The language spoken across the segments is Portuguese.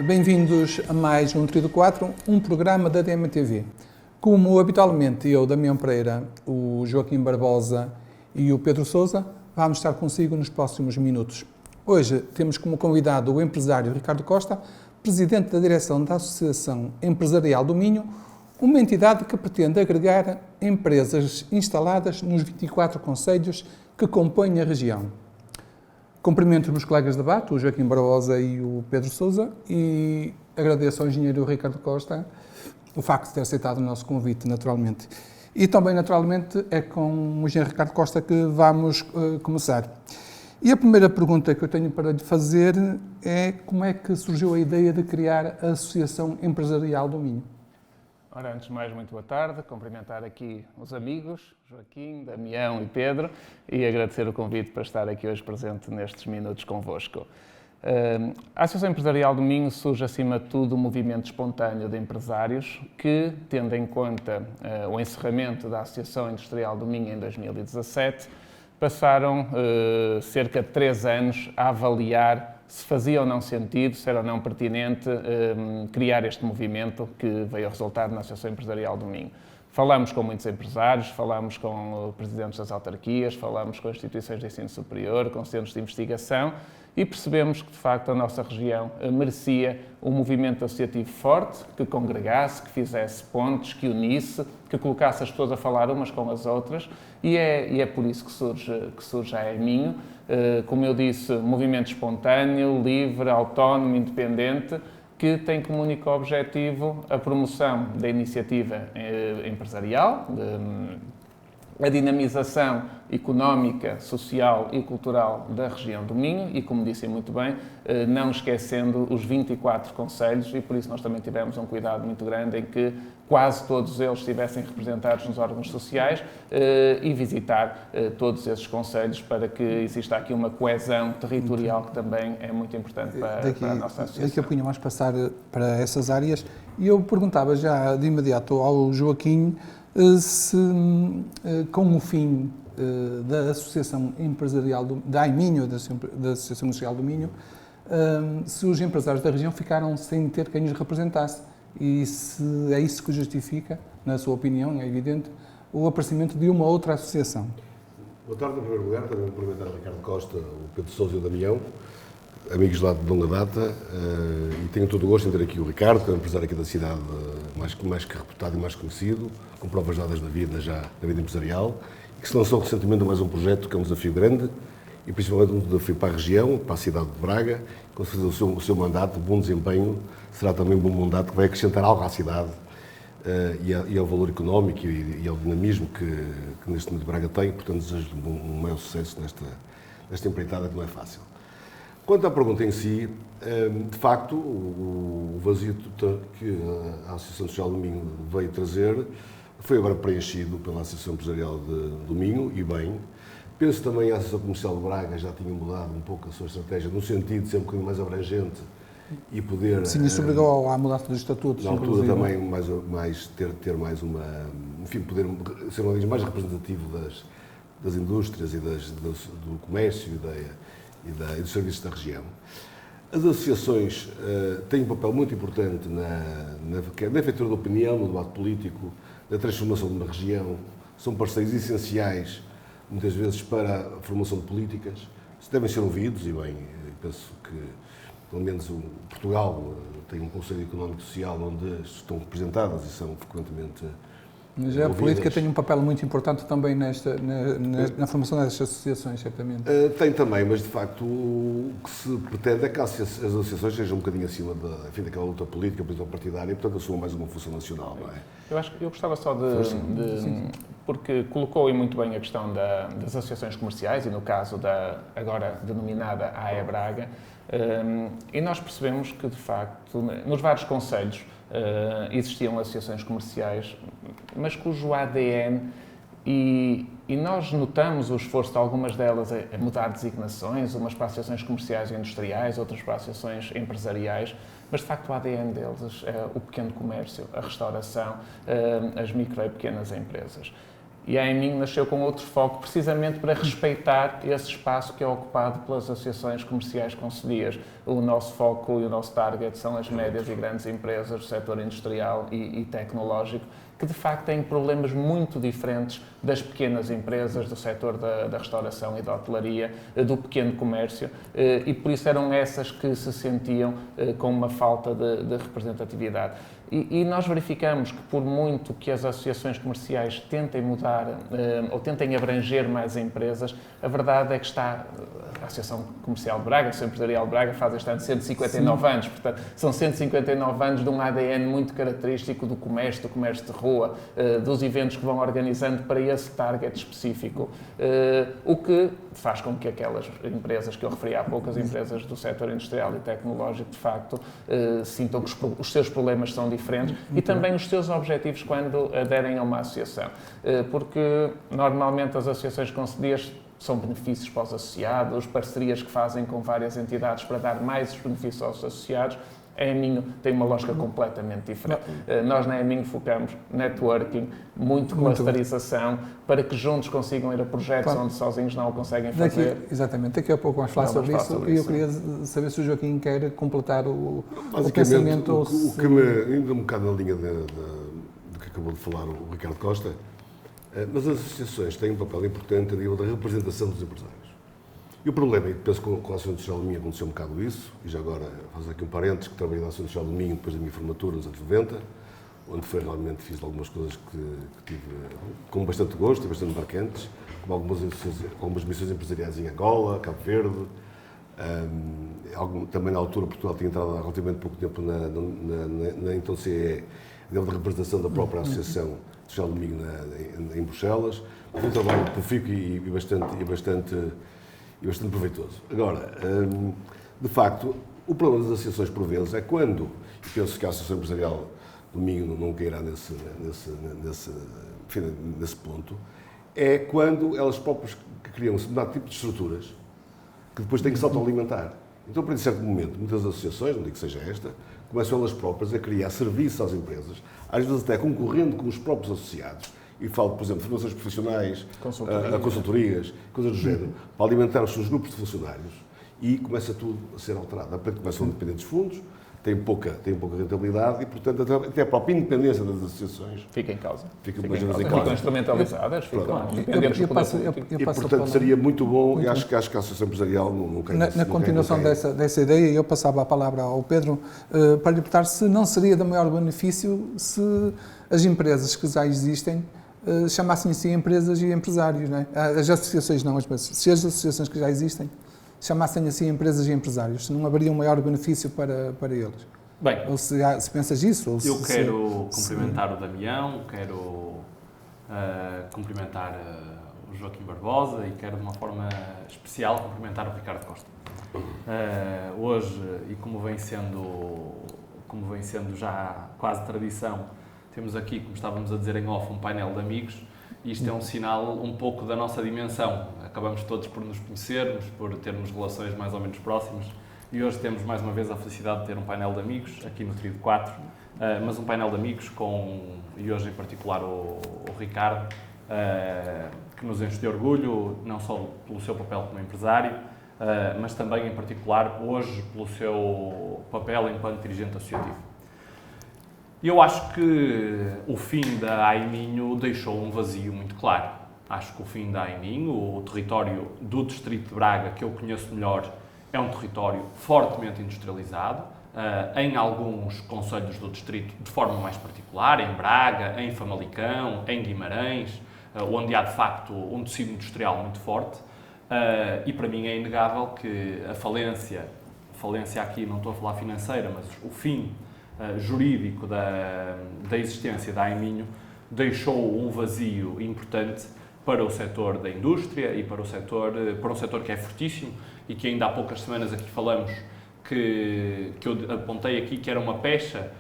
Bem-vindos a mais um Trio de 4, um programa da DMTV. Como habitualmente eu, Damião Pereira, o Joaquim Barbosa e o Pedro Sousa, vamos estar consigo nos próximos minutos. Hoje temos como convidado o empresário Ricardo Costa, presidente da direção da Associação Empresarial do Minho, uma entidade que pretende agregar empresas instaladas nos 24 concelhos que compõem a região. Cumprimento os meus colegas de debate, o Joaquim Barbosa e o Pedro Sousa, e agradeço ao engenheiro Ricardo Costa o facto de ter aceitado o nosso convite, naturalmente. E também, naturalmente, é com o engenheiro Ricardo Costa que vamos começar. E a primeira pergunta que eu tenho para lhe fazer é como é que surgiu a ideia de criar a Associação Empresarial do Minho? Ora, antes de mais, muito boa tarde. Cumprimentar aqui os amigos, Joaquim, Damião e Pedro, e agradecer o convite para estar aqui hoje presente nestes minutos convosco. A Associação Empresarial do Minho surge, acima de tudo, um movimento espontâneo de empresários que, tendo em conta o encerramento da Associação Industrial do Minho em 2017, passaram cerca de 3 anos a avaliar se fazia ou não sentido, se era ou não pertinente criar este movimento que veio a resultar na Associação Empresarial do Minho. Falamos com muitos empresários, falamos com presidentes das autarquias, falamos com instituições de ensino superior, com centros de investigação e percebemos que, de facto, a nossa região merecia um movimento associativo forte, que congregasse, que fizesse pontes, que unisse, que colocasse as pessoas a falar umas com as outras e é por isso que surge a EMinho. Como eu disse, movimento espontâneo, livre, autónomo, independente, que tem como único objetivo a promoção da iniciativa empresarial, a dinamização económica, social e cultural da região do Minho e, como disse muito bem, não esquecendo os 24 concelhos e por isso nós também tivemos um cuidado muito grande em que quase todos eles estivessem representados nos órgãos sociais e visitar todos esses concelhos para que exista aqui uma coesão territorial que também é muito importante para a nossa associação. Daqui a pouquinho vamos passar para essas áreas e eu perguntava já de imediato ao Joaquim se com o fim da Associação Empresarial da AIMinho, da Associação Industrial do Minho, se os empresários da região ficaram sem ter quem os representasse e se é isso que justifica, na sua opinião, é evidente, o aparecimento de uma outra associação. Boa tarde, em primeiro lugar, também cumprimentar o Ricardo Costa, o Pedro Sousa e o Damião, amigos lá de longa data, e tenho todo o gosto em ter aqui o Ricardo, que é um empresário aqui da cidade mais que reputado e mais conhecido, com provas dadas na vida empresarial, e que se lançou recentemente a mais um projeto que é um desafio grande, e principalmente um desafio para a região, para a cidade de Braga, com certeza o seu mandato, bom desempenho, será também um bom mandato que vai acrescentar algo à cidade e ao valor económico e ao dinamismo que neste momento Braga tem, portanto desejo um maior sucesso nesta empreitada que não é fácil. Quanto à pergunta em si, de facto, o vazio que a Associação Social do Minho veio trazer foi agora preenchido pela Associação Empresarial do Minho, e bem. Penso também que a Associação Comercial de Braga já tinha mudado um pouco a sua estratégia, no sentido de ser um bocadinho mais abrangente e poder... Sim, isso obrigou à mudança dos estatutos. Na altura também ter mais uma... Enfim, poder ser um mais representativo das indústrias e do comércio e dos serviços da região. As associações têm um papel muito importante na feitura de opinião, no debate político, na transformação de uma região. São parceiros essenciais, muitas vezes, para a formação de políticas. Devem ser ouvidos e, bem, penso que, pelo menos, Portugal tem um Conselho Económico e Social onde estão representadas e são frequentemente... Mas a política tem um papel muito importante também na formação destas associações, certamente. Tem também, mas de facto o que se pretende é que as associações sejam um bocadinho acima daquela luta política partidária e, portanto, assumam mais uma função nacional, não é? Eu gostava só porque colocou aí muito bem a questão das associações comerciais e no caso da agora denominada AE Braga, e nós percebemos que, de facto, nos vários concelhos existiam associações comerciais, mas cujo ADN, e nós notamos o esforço de algumas delas a mudar designações, umas para associações comerciais e industriais, outras para associações empresariais, mas de facto o ADN deles é o pequeno comércio, a restauração, as micro e pequenas empresas. E a AIMIN nasceu com outro foco, precisamente para respeitar esse espaço que é ocupado pelas associações comerciais concedidas. O nosso foco e o nosso target são as médias e grandes empresas do setor industrial e tecnológico, que de facto têm problemas muito diferentes das pequenas empresas do setor da restauração e da hotelaria, do pequeno comércio, e por isso eram essas que se sentiam com uma falta de representatividade. E nós verificamos que, por muito que as associações comerciais tentem mudar ou tentem abranger mais empresas, a verdade é que a Associação Comercial de Braga, a Associação Empresarial de Braga, faz este ano 159 anos. Portanto, são 159 anos de um ADN muito característico do comércio de rua, dos eventos que vão organizando para esse target específico. O que faz com que aquelas empresas que eu referi há pouco, as empresas do setor industrial e tecnológico, de facto, sintam que os seus problemas são diferentes e também os seus objetivos quando aderem a uma associação. Porque, normalmente, as associações concedidas são benefícios para os associados, parcerias que fazem com várias entidades para dar mais benefícios aos associados. A EMIN tem uma lógica completamente diferente. Nós na EMIN focamos networking, muito clusterização, para que juntos consigam ir a projetos onde sozinhos não o conseguem fazer. Exatamente, daqui a pouco vamos falar sobre isso e eu queria saber se o Joaquim quer completar o pensamento. O que me, indo um bocado na linha do que acabou de falar o Ricardo Costa, mas as associações têm um papel importante a nível da representação dos empresários. E o problema, e penso que com a Associação Industrial do Minho aconteceu um bocado isso, e já agora faço aqui um parênteses, que trabalhei na Associação Industrial do Minho depois da minha formatura nos anos 90, onde realmente fiz algumas coisas que tive com bastante gosto e bastante marcantes, como algumas missões empresariais em Angola, Cabo Verde, também na altura Portugal tinha entrado há relativamente pouco tempo na então CE, a nível da representação da própria Associação Industrial do Minho em Bruxelas. Foi um trabalho profícuo e bastante proveitoso. Agora, de facto, o problema das associações por vezes é quando, e penso que a Associação Empresarial do Minho não cairá nesse ponto, é quando elas próprias criam um determinado tipo de estruturas que depois têm que se autoalimentar. Então, para um certo momento, muitas associações, não digo que seja esta, começam elas próprias a criar serviços às empresas, às vezes até concorrendo com os próprios associados. E falo, por exemplo, de formações profissionais, consultorias, coisas do género, para alimentar os seus grupos de funcionários e começa tudo a ser alterado. De repente começam a depender dos fundos, têm pouca rentabilidade e, portanto, até a própria independência das associações fica em causa. Ficam instrumentalizadas, ficam dependentes do poder político. E, portanto, seria muito bom, e acho que a Associação Empresarial não quer Na continuação dessa ideia, eu passava a palavra ao Pedro para lhe perguntar se não seria de maior benefício se as empresas que já existem chamassem assim empresas e empresários, não é? As associações não, mas se as associações que já existem chamassem assim empresas e empresários, se não haveria um maior benefício para eles? Bem, ou se pensas isso? Eu quero cumprimentar o Damião, quero cumprimentar o Joaquim Barbosa e quero de uma forma especial cumprimentar o Ricardo Costa. Hoje, e como vem sendo já quase tradição, temos aqui, como estávamos a dizer em off, um painel de amigos e isto é um sinal um pouco da nossa dimensão. Acabamos todos por nos conhecermos, por termos relações mais ou menos próximas e hoje temos mais uma vez a felicidade de ter um painel de amigos, aqui no Trio de 4, mas um painel de amigos e hoje em particular o Ricardo, que nos enche de orgulho, não só pelo seu papel como empresário, mas também em particular hoje pelo seu papel enquanto dirigente associativo. Eu acho que o fim da AIMIN deixou um vazio muito claro. Acho que o fim da AIMIN, o território do Distrito de Braga, que eu conheço melhor, é um território fortemente industrializado, em alguns concelhos do Distrito de forma mais particular, em Braga, em Famalicão, em Guimarães, onde há de facto um tecido industrial muito forte, e para mim é inegável que a falência aqui, não estou a falar financeira, mas o fim jurídico da existência da AIMIN deixou um vazio importante para o setor da indústria e para um setor que é fortíssimo e que ainda há poucas semanas aqui falamos que eu apontei aqui que era uma pecha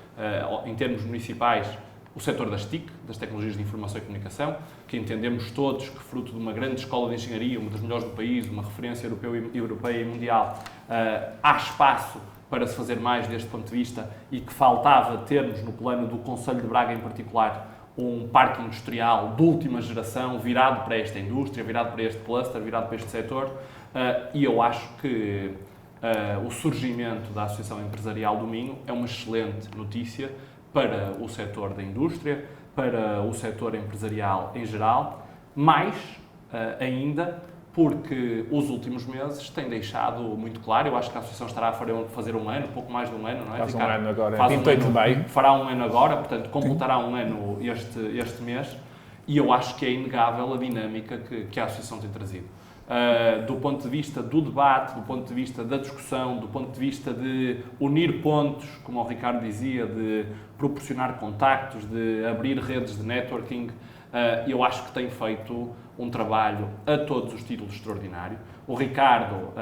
em termos municipais, o setor das TIC, das Tecnologias de Informação e Comunicação, que entendemos todos que fruto de uma grande escola de engenharia, uma das melhores do país, uma referência europeia e mundial, há espaço para se fazer mais deste ponto de vista e que faltava termos no plano do Concelho de Braga em particular um parque industrial de última geração, virado para esta indústria, virado para este cluster, virado para este setor, e eu acho que o surgimento da Associação Empresarial do Minho é uma excelente notícia para o setor da indústria, para o setor empresarial em geral, mais ainda porque os últimos meses têm deixado muito claro, eu acho que a Associação estará a fazer um ano, pouco mais de um ano, não é? Faz um ano agora, faz 28 de maio. Fará um ano agora, portanto completará um ano este mês, e eu acho que é inegável a dinâmica que a Associação tem trazido. Do ponto de vista do debate, do ponto de vista da discussão, do ponto de vista de unir pontos, como o Ricardo dizia, de proporcionar contactos, de abrir redes de networking, eu acho que tem feito um trabalho a todos os títulos extraordinário. O Ricardo,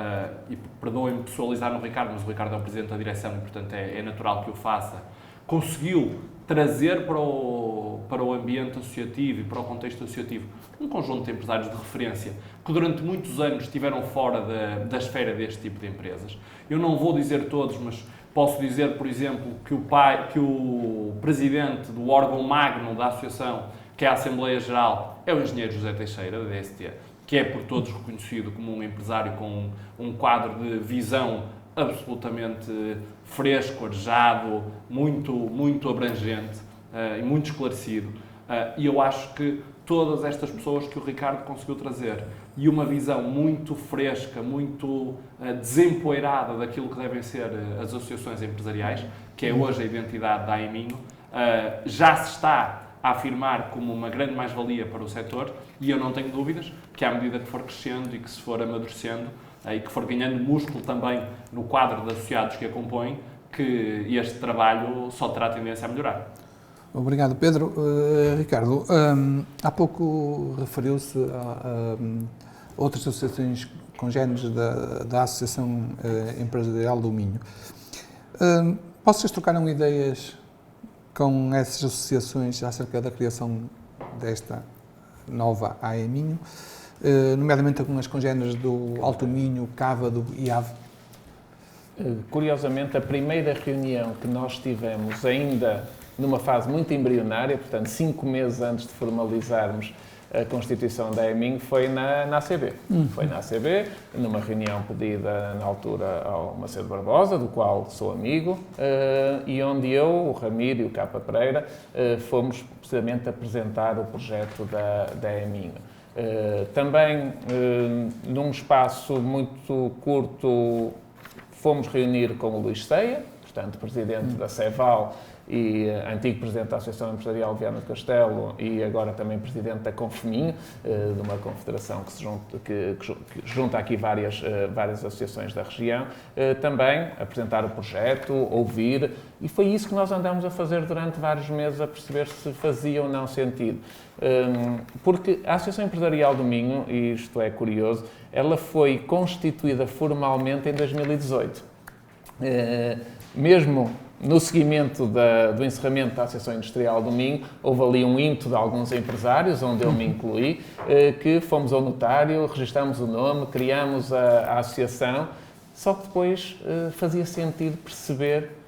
e perdoem-me pessoalizar no Ricardo, mas o Ricardo é o Presidente da Direção e, portanto, é natural que o faça, conseguiu trazer para o ambiente associativo e para o contexto associativo um conjunto de empresários de referência que durante muitos anos estiveram fora da esfera deste tipo de empresas. Eu não vou dizer todos, mas posso dizer, por exemplo, que o presidente do órgão magno da associação, que é a Assembleia Geral, é o engenheiro José Teixeira, da DST, que é por todos reconhecido como um empresário com um quadro de visão absolutamente fresco, arejado, muito abrangente e muito esclarecido. E eu acho que todas estas pessoas que o Ricardo conseguiu trazer e uma visão muito fresca, muito desempoeirada daquilo que devem ser as associações empresariais, que é hoje a identidade da AEMinho, já se está a afirmar como uma grande mais-valia para o setor, e eu não tenho dúvidas que à medida que for crescendo e que se for amadurecendo e que for ganhando músculo também no quadro de associados que a compõem, que este trabalho só terá tendência a melhorar. Obrigado, Pedro. Ricardo, há pouco referiu-se a outras associações congéneres da Associação Empresarial do Minho. Vocês trocaram ideias com essas associações acerca da criação desta nova AEMinho, nomeadamente com as congéneres do Alto Minho, Cávado e Ave? Curiosamente, a primeira reunião que nós tivemos ainda numa fase muito embrionária, portanto 5 meses antes de formalizarmos a constituição da AEMinho, foi na ACB. Foi na ACB, numa reunião pedida na altura ao Macedo Barbosa, do qual sou amigo, e onde eu, o Ramiro e o Capa Pereira fomos precisamente apresentar o projeto da AEMinho. Também, num espaço muito curto, fomos reunir com o Luís Ceia, portanto, presidente da CEVAL e antigo presidente da Associação Empresarial de Viana do Castelo e agora também presidente da Confeminho, de uma confederação que junta aqui várias associações da região, também apresentar o projeto, ouvir, e foi isso que nós andamos a fazer durante vários meses, a perceber se fazia ou não sentido. Porque a Associação Empresarial do Minho, e isto é curioso, ela foi constituída formalmente em 2018. Mesmo no seguimento do encerramento da Associação Industrial do Minho, houve ali um ímpeto de alguns empresários, onde eu me incluí, que fomos ao notário, registámos o nome, criámos a associação, só que depois fazia sentido perceber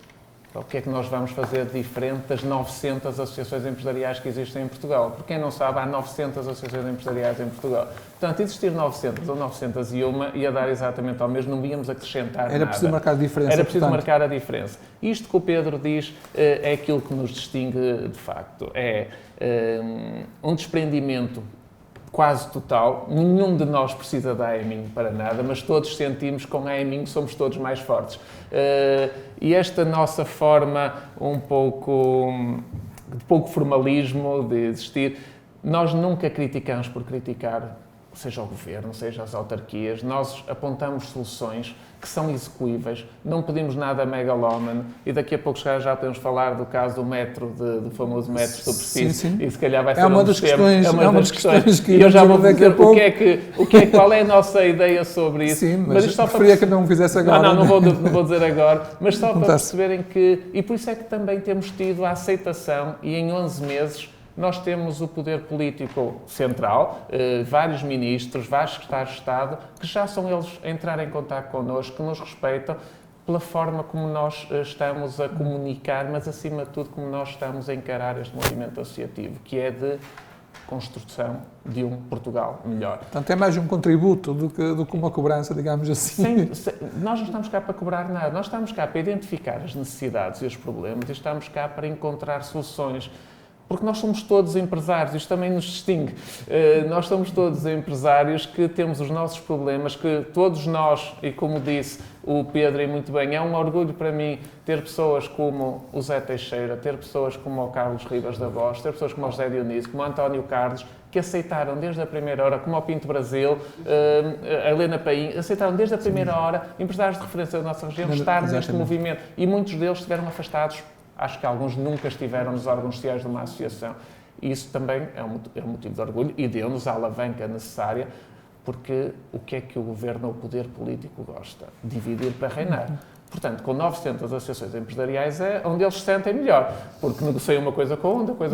o que é que nós vamos fazer de diferente das 900 associações empresariais que existem em Portugal. Por quem não sabe, há 900 associações empresariais em Portugal. Portanto, existir 900 ou 901 ia dar exatamente ao mesmo, não íamos acrescentar nada. Era preciso marcar a diferença. Era preciso marcar a diferença. Isto que o Pedro diz é aquilo que nos distingue de facto. É um desprendimento quase total. Nenhum de nós precisa da AEMinho para nada, mas todos sentimos que com a AEMinho somos todos mais fortes. E esta nossa forma de pouco formalismo de existir, nós nunca criticamos por criticar, seja o governo, seja as autarquias. Nós apontamos soluções que são execuíveis, não pedimos nada megalómano, e daqui a pouco já podemos falar do caso do metro, do famoso metro de superfície, e se calhar vai ser uma das questões, que eu já vou dizer qual é a nossa ideia sobre isso. Sim, mas isto só preferia que não fizesse agora. Não vou dizer agora, mas só para perceberem que, e por isso é que também temos tido a aceitação, e em 11 meses, nós temos o poder político central, vários ministros, vários secretários de Estado, que já são eles a entrar em contato connosco, que nos respeitam, pela forma como nós estamos a comunicar, mas acima de tudo como nós estamos a encarar este movimento associativo, que é de construção de um Portugal melhor. Portanto, é mais um contributo do que uma cobrança, digamos assim. Nós não estamos cá para cobrar nada, nós estamos cá para identificar as necessidades e os problemas e estamos cá para encontrar soluções. Porque nós somos todos empresários, isto também nos distingue. Nós somos todos empresários que temos os nossos problemas, que todos nós, e como disse o Pedro e muito bem, é um orgulho para mim ter pessoas como o Zé Teixeira, ter pessoas como o Carlos Ribas da Voz, ter pessoas como o José Dionísio, como o António Carlos, que aceitaram desde a primeira hora, como o Pinto Brasil, a Helena Paim, aceitaram desde a primeira hora, empresários de referência da nossa região, estar neste movimento. E muitos deles estiveram afastados. Acho que alguns nunca estiveram nos órgãos sociais de uma associação. E isso também é um motivo de orgulho e deu-nos a alavanca necessária, porque o que é que o governo ou o poder político gosta? Dividir para reinar. Portanto, com 900 associações empresariais é onde eles se sentem melhor, porque negociam uma coisa com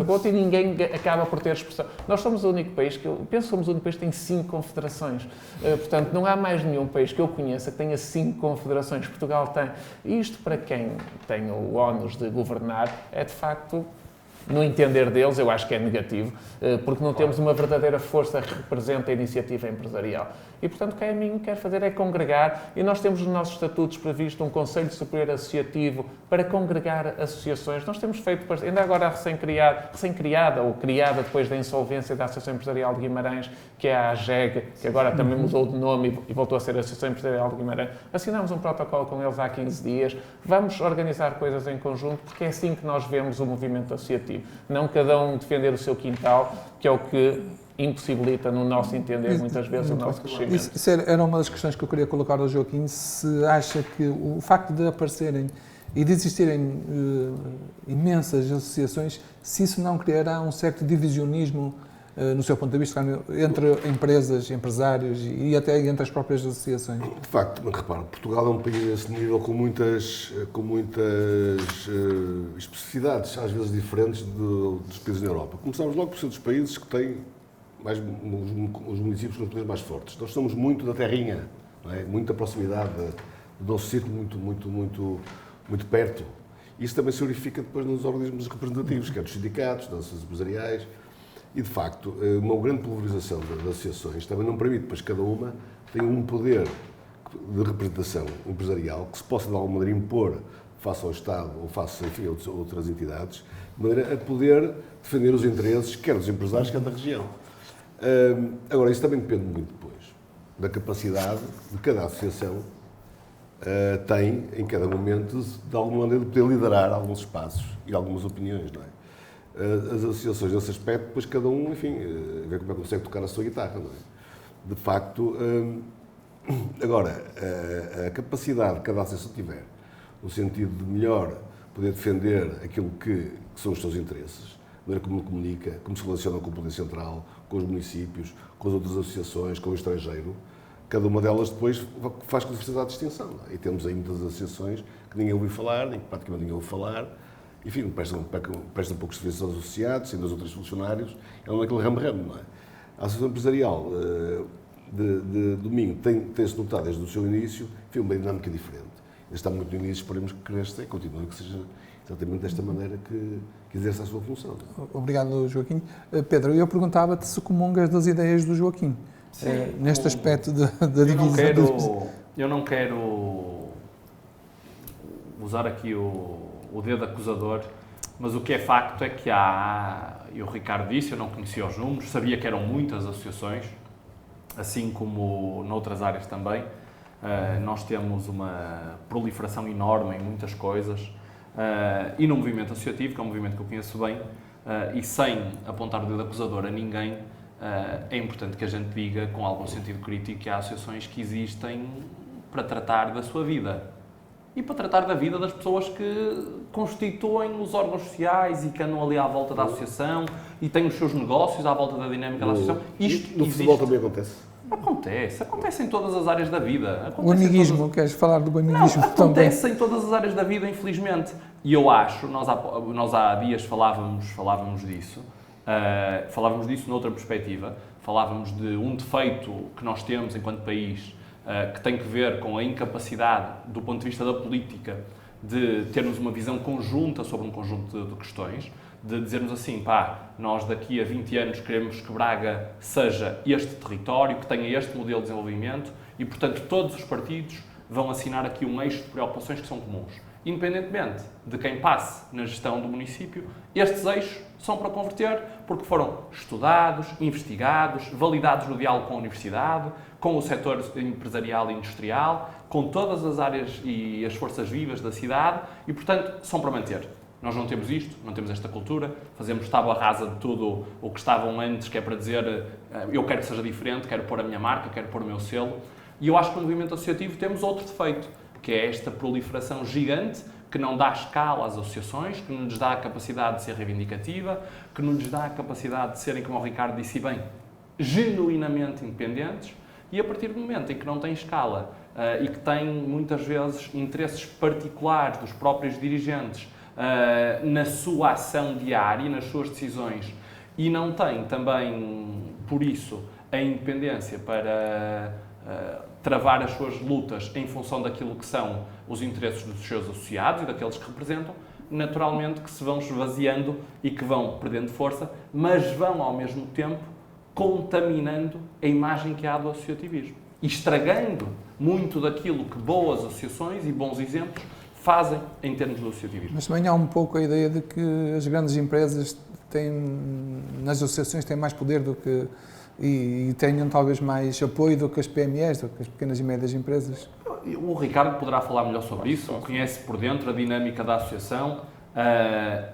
outra e ninguém acaba por ter expressão. Nós somos o único país eu penso que somos o único país que tem 5 confederações. Portanto, não há mais nenhum país que eu conheça que tenha 5 confederações. Portugal tem. E isto, para quem tem o ónus de governar, é de facto, no entender deles, eu acho que é negativo, porque não temos uma verdadeira força que represente a iniciativa empresarial. E, portanto, o que a mim quer fazer é congregar, e nós temos nos nossos estatutos previsto um Conselho Superior Associativo para congregar associações. Nós temos feito, ainda agora recém-criada, ou criada depois da insolvência da Associação Empresarial de Guimarães, que é a AGEG, que agora também mudou de nome e voltou a ser a Associação Empresarial de Guimarães. Assinámos um protocolo com eles há 15 dias. Vamos organizar coisas em conjunto, porque é assim que nós vemos o movimento associativo. Não cada um defender o seu quintal, que é o que impossibilita, no nosso entender, muitas vezes, o nosso crescimento. Isso era uma das questões que eu queria colocar ao Joaquim. Se acha que o facto de aparecerem e de existirem imensas associações, se isso não criará um certo divisionismo, no seu ponto de vista, entre empresas, empresários e até entre as próprias associações? De facto, repara, Portugal é um país nesse nível com muitas especificidades, às vezes diferentes dos países da Europa. Começámos logo por ser dos países que têm os municípios com os poderes mais fortes. Nós somos muito da terrinha, não é? Muita proximidade, do nosso círculo muito perto. Isso também se verifica depois nos organismos representativos, quer dos sindicatos, das associações empresariais. E, de facto, uma grande pulverização das associações também não permite, pois cada uma tem um poder de representação empresarial que se possa, de alguma maneira, impor face ao Estado ou face, enfim, a outras entidades, de maneira a poder defender os interesses, quer dos empresários, quer da região. Agora, isso também depende muito depois da capacidade de cada associação tem, em cada momento, de alguma maneira, de poder liderar alguns espaços e algumas opiniões, não é? As associações, nesse aspecto, depois cada um, enfim, vê como é que consegue tocar a sua guitarra, não é? De facto, agora, a capacidade que cada associação tiver, no sentido de melhor poder defender aquilo que são os seus interesses, a maneira como comunica, como se relaciona com o Poder Central, com os municípios, com as outras associações, com o estrangeiro, cada uma delas depois faz com que se faça a distinção. Não é? E temos aí muitas associações que ninguém ouviu falar, nem que praticamente ninguém ouviu falar, enfim, prestam poucos serviços aos associados, sendo os outros funcionários, é aquele ramo-ramo, não é? A Associação Empresarial de Domingo tem-se notado desde o seu início, foi uma dinâmica diferente. Está muito no início, esperemos que cresça e continue que seja exatamente desta maneira que exerce a sua função. Obrigado, Joaquim. Pedro, eu perguntava-te se comungas das ideias do Joaquim, neste aspecto da divisão. Eu não quero usar aqui o dedo acusador, mas o que é facto é que e o Ricardo disse, eu não conhecia os números, sabia que eram muitas associações, assim como noutras áreas também. Nós temos uma proliferação enorme em muitas coisas, e no movimento associativo, que é um movimento que eu conheço bem, e sem apontar o dedo acusador a ninguém, é importante que a gente diga, com algum sentido crítico, que há associações que existem para tratar da sua vida e para tratar da vida das pessoas que constituem os órgãos sociais e que andam ali à volta da associação e têm os seus negócios à volta da dinâmica da associação. Isto no futebol também acontece? Acontece em todas as áreas da vida. O amiguismo, queres falar do amiguismo também? Acontece em todas as áreas da vida, infelizmente. E eu acho, nós há dias falávamos disso, falávamos disso noutra perspectiva, falávamos de um defeito que nós temos enquanto país, que tem que ver com a incapacidade, do ponto de vista da política, de termos uma visão conjunta sobre um conjunto de questões, de dizermos assim, nós daqui a 20 anos queremos que Braga seja este território, que tenha este modelo de desenvolvimento e, portanto, todos os partidos vão assinar aqui um eixo de preocupações que são comuns. Independentemente de quem passe na gestão do município, estes eixos são para converter porque foram estudados, investigados, validados no diálogo com a universidade, com o setor empresarial e industrial, com todas as áreas e as forças vivas da cidade e, portanto, são para manter. Nós não temos isto, não temos esta cultura, fazemos tábua rasa de tudo o que estavam antes, que é para dizer eu quero que seja diferente, quero pôr a minha marca, quero pôr o meu selo. E eu acho que no movimento associativo temos outro defeito, que é esta proliferação gigante que não dá escala às associações, que não nos dá a capacidade de ser reivindicativa, que não nos dá a capacidade de serem, como o Ricardo disse bem, genuinamente independentes, e a partir do momento em que não tem escala e que tem muitas vezes interesses particulares dos próprios dirigentes na sua ação diária e nas suas decisões, e não tem também, por isso, a independência para travar as suas lutas em função daquilo que são os interesses dos seus associados e daqueles que representam, naturalmente que se vão esvaziando e que vão perdendo força, mas vão, ao mesmo tempo, contaminando a imagem que há do associativismo e estragando muito daquilo que boas associações e bons exemplos fazem em termos do associativismo. Mas também há um pouco a ideia de que as grandes empresas nas associações têm mais poder do que e tenham talvez mais apoio do que as PMEs, do que as pequenas e médias empresas. O Ricardo poderá falar melhor sobre isso, conhece por dentro a dinâmica da associação.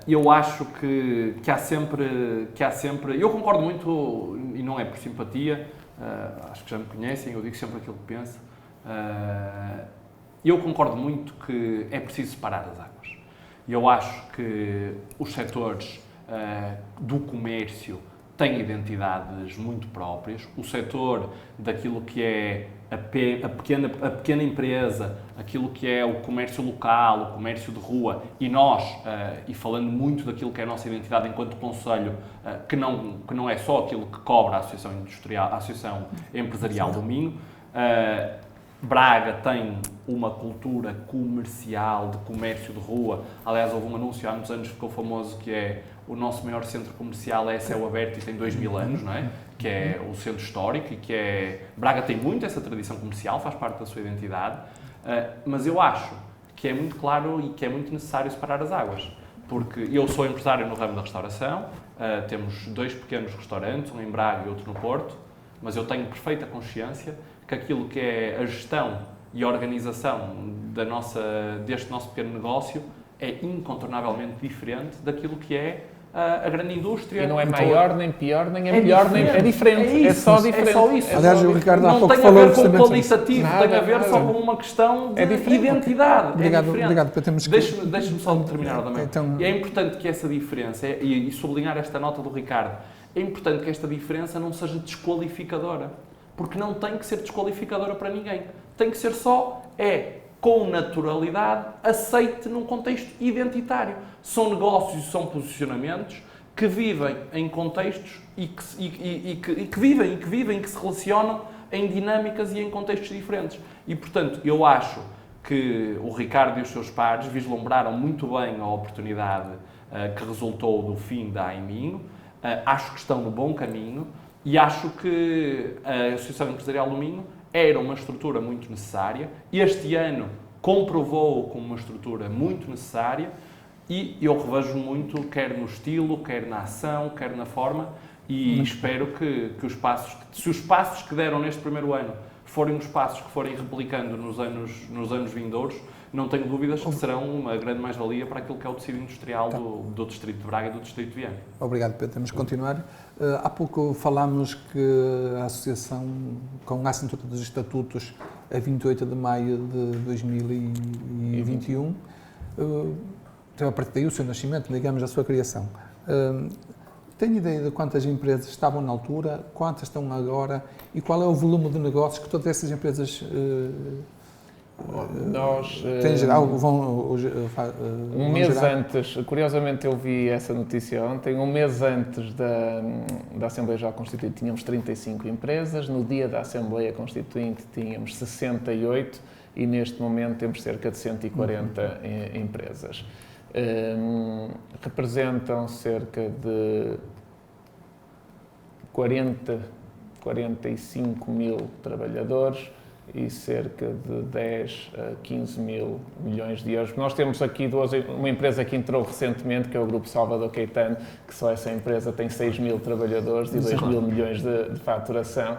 Eu acho que há sempre... Eu concordo muito, e não é por simpatia, acho que já me conhecem, eu digo sempre aquilo que penso. Eu concordo muito que é preciso separar as águas. Eu acho que os setores do comércio têm identidades muito próprias. O setor daquilo que é a pequena empresa, aquilo que é o comércio local, o comércio de rua, e nós, e falando muito daquilo que é a nossa identidade enquanto concelho, que não é só aquilo que cobra a Associação Industrial, a Associação Empresarial do Minho, Braga tem uma cultura comercial, de comércio de rua. Aliás, houve um anúncio há muitos anos que ficou famoso, que é o nosso maior centro comercial é céu aberto e tem 2000 anos, não é? Que é o centro histórico e que é... Braga tem muito essa tradição comercial, faz parte da sua identidade, mas eu acho que é muito claro e que é muito necessário separar as águas. Porque eu sou empresário no ramo da restauração, temos 2 pequenos restaurantes, um em Braga e outro no Porto, mas eu tenho perfeita consciência que aquilo que é a gestão e a organização deste nosso pequeno negócio é incontornavelmente diferente daquilo que é a grande indústria. E não é maior, nem pior, nem é melhor, nem é diferente. É só diferente. É só isso. Aliás, o Ricardo há pouco falou... falou... Não tem a ver com qualitativo, tem a ver nada. só com uma questão de identidade. Obrigado, obrigado. temos que... Deixe-me só terminar também. Então... E é importante que essa diferença, e sublinhar esta nota do Ricardo, é importante que esta diferença não seja desqualificadora. Porque não tem que ser desqualificadora para ninguém. Tem que ser só, com naturalidade, aceite num contexto identitário. São negócios e são posicionamentos que vivem em contextos e que vivem, que se relacionam em dinâmicas e em contextos diferentes. E, portanto, eu acho que o Ricardo e os seus pares vislumbraram muito bem a oportunidade que resultou do fim da AIMinho. Acho que estão no bom caminho. E acho que a Associação Empresarial do Minho era uma estrutura muito necessária. Este ano comprovou-o como uma estrutura muito necessária e eu revejo muito, quer no estilo, quer na ação, quer na forma, e espero que os passos, se os passos que deram neste primeiro ano forem os passos que forem replicando nos anos vindouros, não tenho dúvidas que serão uma grande mais-valia para aquilo que é o tecido industrial do Distrito de Braga e do Distrito de Viana. Obrigado, Pedro. Temos que continuar. Há pouco falámos que a Associação, com a assinatura dos estatutos a 28 de maio de 2021, a partir daí o seu nascimento, digamos, a sua criação. Tem ideia de quantas empresas estavam na altura, quantas estão agora e qual é o volume de negócios que todas essas empresas Nós, Tem geral, um mês antes, curiosamente eu vi essa notícia ontem, um mês antes da Assembleia Geral Constituinte tínhamos 35 empresas, no dia da Assembleia Constituinte tínhamos 68 e neste momento temos cerca de 140 empresas. Representam cerca de 45 mil trabalhadores e cerca de 10 a 15 mil milhões de euros. Nós temos aqui uma empresa que entrou recentemente, que é o Grupo Salvador Caetano, que só essa empresa tem 6 mil trabalhadores e 2 mil milhões de faturação.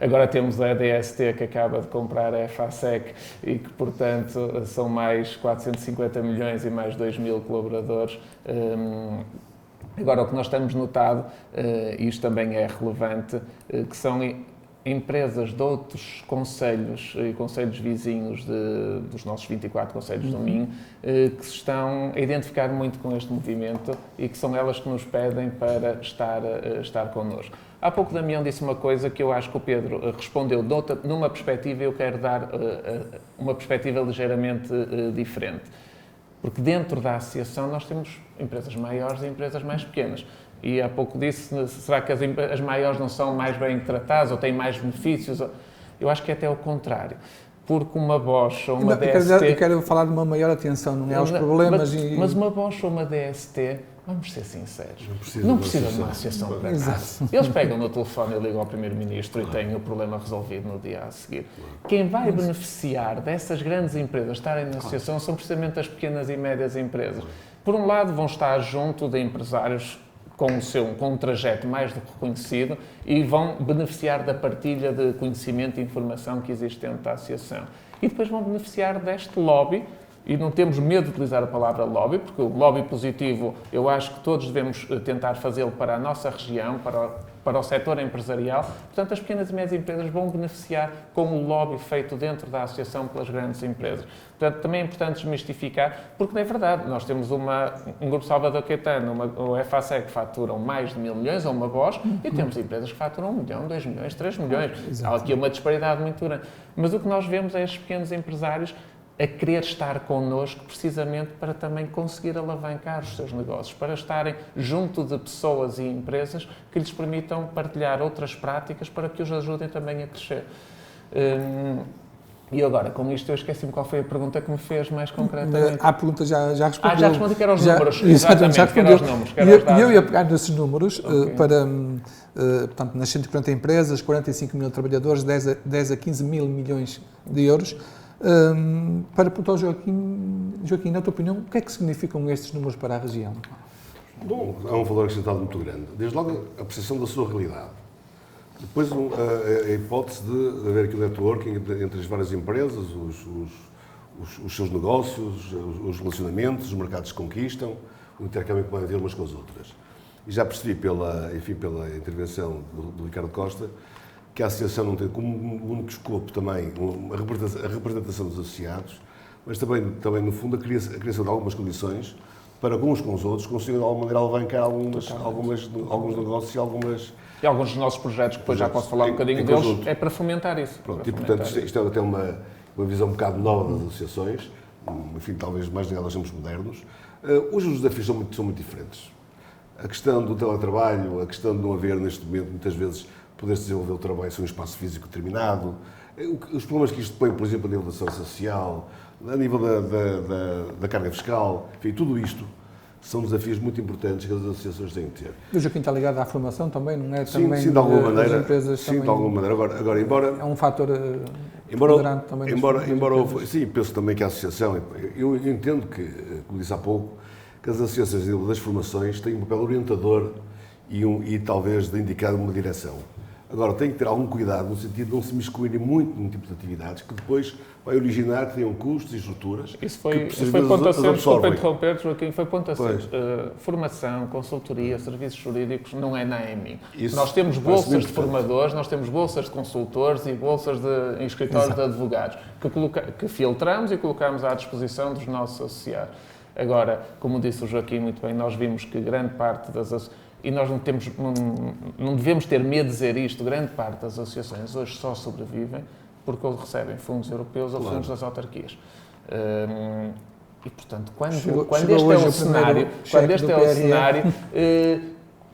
Agora temos a DST, que acaba de comprar a FASEC e que, portanto, são mais 450 milhões e mais 2 mil colaboradores. Agora, o que nós temos notado, e isto também é relevante, que são empresas de outros concelhos e concelhos vizinhos dos nossos 24 concelhos do Minho que se estão a identificar muito com este movimento e que são elas que nos pedem para estar connosco. Há pouco Damião disse uma coisa que eu acho que o Pedro respondeu numa perspectiva e eu quero dar uma perspectiva ligeiramente diferente. Porque dentro da associação nós temos empresas maiores e empresas mais pequenas. E há pouco disse, será que as maiores não são mais bem tratadas ou têm mais benefícios? Eu acho que é até o contrário. Porque uma Bosch ou uma DST... Eu quero falar de uma maior atenção, não é aos problemas mas uma Bosch ou uma DST, vamos ser sinceros, não precisa de uma associação para nada. Eles pegam no telefone e ligam ao Primeiro-Ministro e têm o problema resolvido no dia a seguir. Quem vai beneficiar dessas grandes empresas estarem na associação são precisamente as pequenas e médias empresas. Por um lado, vão estar junto de empresários com um trajeto mais do que reconhecido e vão beneficiar da partilha de conhecimento e informação que existe dentro da associação. E depois vão beneficiar deste lobby, e não temos medo de utilizar a palavra lobby, porque o lobby positivo eu acho que todos devemos tentar fazê-lo para a nossa região, para o setor empresarial. Portanto, as pequenas e médias empresas vão beneficiar com o lobby feito dentro da associação pelas grandes empresas. Portanto, também é importante desmistificar, porque não é verdade. Nós temos um Grupo Salvador Caetano, o FASEC que faturam mais de 1.000 milhões, ou uma Bosch, e temos empresas que faturam 1 milhão, 2 milhões, 3 milhões. Há aqui uma disparidade muito grande. Mas o que nós vemos é estes pequenos empresários a querer estar connosco precisamente para também conseguir alavancar os seus negócios, para estarem junto de pessoas e empresas que lhes permitam partilhar outras práticas para que os ajudem também a crescer. E agora, com isto, eu esqueci-me qual foi a pergunta que me fez mais concretamente. A pergunta já respondeu. Já respondi que eram os números. Exatamente, já respondeu. Que eram os números. E eu ia pegar nesses números para, portanto, nas 140 empresas, 45 mil trabalhadores, 10 a 15 mil milhões de euros. Para perguntar ao Joaquim, na tua opinião, o que é que significam estes números para a região? Bom, há um valor acrescentado muito grande. Desde logo, a percepção da sua realidade. Depois, a hipótese de haver aqui o networking entre as várias empresas, os seus negócios, os relacionamentos, os mercados que conquistam, o intercâmbio que podem ter umas com as outras. E já percebi pela intervenção do Ricardo Costa que a associação não tem como único escopo também a representação dos associados, mas também no fundo, a criação de algumas condições para uns com os outros consigam de alguma maneira alavancar alguns negócios e algumas... E alguns dos nossos projetos, que depois já posso falar um bocadinho deles, é para fomentar isso. Pronto, e portanto isto é até uma visão um bocado nova das associações, enfim, talvez mais ligadas aos tempos modernos. Hoje os desafios são muito diferentes. A questão do teletrabalho, a questão de não haver neste momento, muitas vezes, poder-se desenvolver o trabalho sem um espaço físico determinado, os problemas que isto põe, por exemplo, a nível da saúde social, a nível da carga fiscal, enfim, tudo isto são desafios muito importantes que as associações têm que ter. O Joaquim está ligado à formação também, não é? Sim, também sim, de alguma maneira. Empresas sim, também, de alguma maneira. Agora, embora... É um fator preponderante também. Sim, penso também que a associação... Eu entendo que, como disse há pouco, que as associações das formações têm um papel orientador e talvez de indicar uma direção. Agora, tem que ter algum cuidado no sentido de não se miscuírem muito num tipo de atividades que depois vai originar que tenham custos e estruturas. Isso foi ponto a ser, desculpa interromper, Joaquim, foi ponto a ser. Formação, consultoria, serviços jurídicos não é na EMI. Nós temos bolsas de formadores, nós temos bolsas de consultores e bolsas em escritórios de advogados que filtramos e colocamos à disposição dos nossos associados. Agora, como disse o Joaquim muito bem, nós vimos que grande parte e nós não devemos ter medo de dizer isto, grande parte das associações hoje só sobrevivem porque eles recebem fundos europeus ou fundos das autarquias. E, portanto, quando este é o cenário,